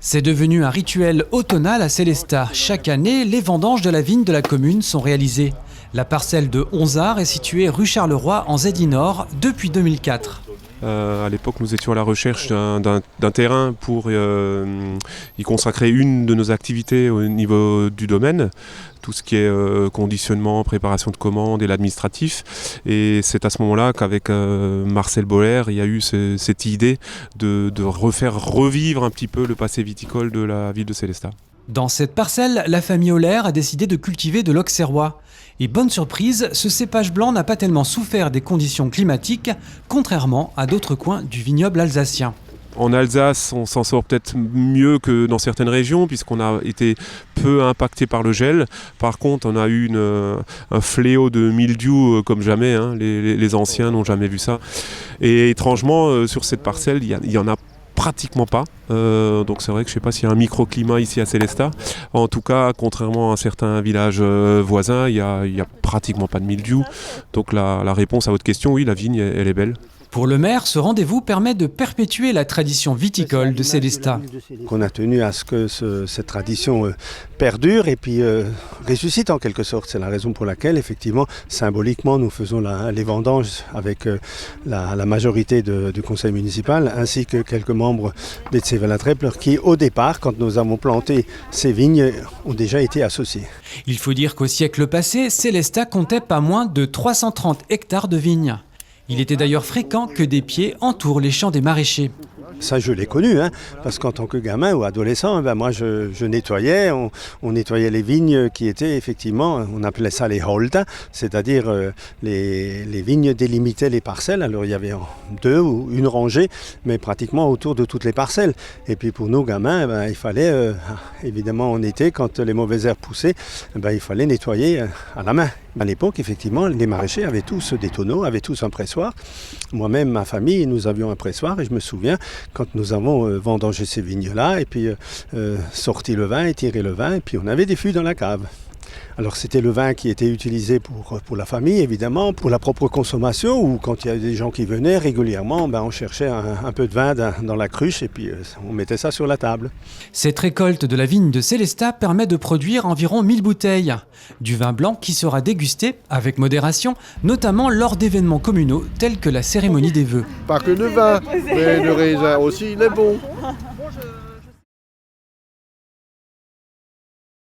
C'est devenu un rituel automnal à Sélestat. Chaque année, les vendanges de la vigne de la commune sont réalisées. La parcelle de 11 arts est située rue Charleroi en Zédy Nord depuis 2004. À l'époque, nous étions à la recherche d'un terrain pour y consacrer une de nos activités au niveau du domaine, tout ce qui est conditionnement, préparation de commandes et l'administratif. Et c'est à ce moment-là qu'avec Marcel Boller, il y a eu cette idée de refaire revivre un petit peu le passé viticole de la ville de Sélestat. Dans cette parcelle, la famille Oller a décidé de cultiver de l'auxerrois. Et bonne surprise, ce cépage blanc n'a pas tellement souffert des conditions climatiques, contrairement à d'autres coins du vignoble alsacien. En Alsace, on s'en sort peut-être mieux que dans certaines régions, puisqu'on a été peu impacté par le gel. Par contre, on a eu un fléau de mildiou comme jamais. Les anciens n'ont jamais vu ça. Et étrangement, sur cette parcelle, il y en a pratiquement pas. Donc c'est vrai que je ne sais pas s'il y a un microclimat ici à Sélestat. En tout cas, contrairement à certains villages voisins, il y a pratiquement pas de mildiou. Donc la réponse à votre question, oui, la vigne, elle est belle. Pour le maire, ce rendez-vous permet de perpétuer la tradition viticole de Sélestat. On a tenu à ce que cette tradition perdure et puis ressuscite en quelque sorte. C'est la raison pour laquelle, effectivement, symboliquement, nous faisons les vendanges avec la majorité du conseil municipal ainsi que quelques membres des Tsevelat-Trepler qui, au départ, quand nous avons planté ces vignes, ont déjà été associés. Il faut dire qu'au siècle passé, Sélestat comptait pas moins de 330 hectares de vignes. Il était d'ailleurs fréquent que des pieds entourent les champs des maraîchers. Ça, je l'ai connu, parce qu'en tant que gamin ou adolescent, moi, je nettoyais, on nettoyait les vignes qui étaient effectivement, on appelait ça les holta, c'est-à-dire les vignes délimitaient les parcelles. Alors, il y avait 2 ou une rangée, mais pratiquement autour de toutes les parcelles. Et puis, pour nous, gamins, il fallait, évidemment, en été, quand les mauvaises herbes poussaient, il fallait nettoyer à la main. À l'époque, effectivement, les maraîchers avaient tous des tonneaux, avaient tous un pressoir. Moi-même, ma famille, nous avions un pressoir et je me souviens quand nous avons vendangé ces vignes-là et puis sorti le vin et tiré le vin et puis on avait des fûts dans la cave. Alors c'était le vin qui était utilisé pour la famille évidemment, pour la propre consommation ou quand il y avait des gens qui venaient régulièrement, on cherchait un peu de vin dans la cruche et puis on mettait ça sur la table. Cette récolte de la vigne de Sélestat permet de produire environ 1000 bouteilles. Du vin blanc qui sera dégusté avec modération, notamment lors d'événements communaux tels que la cérémonie des vœux. Pas que de vin, mais le raisin aussi il est bon.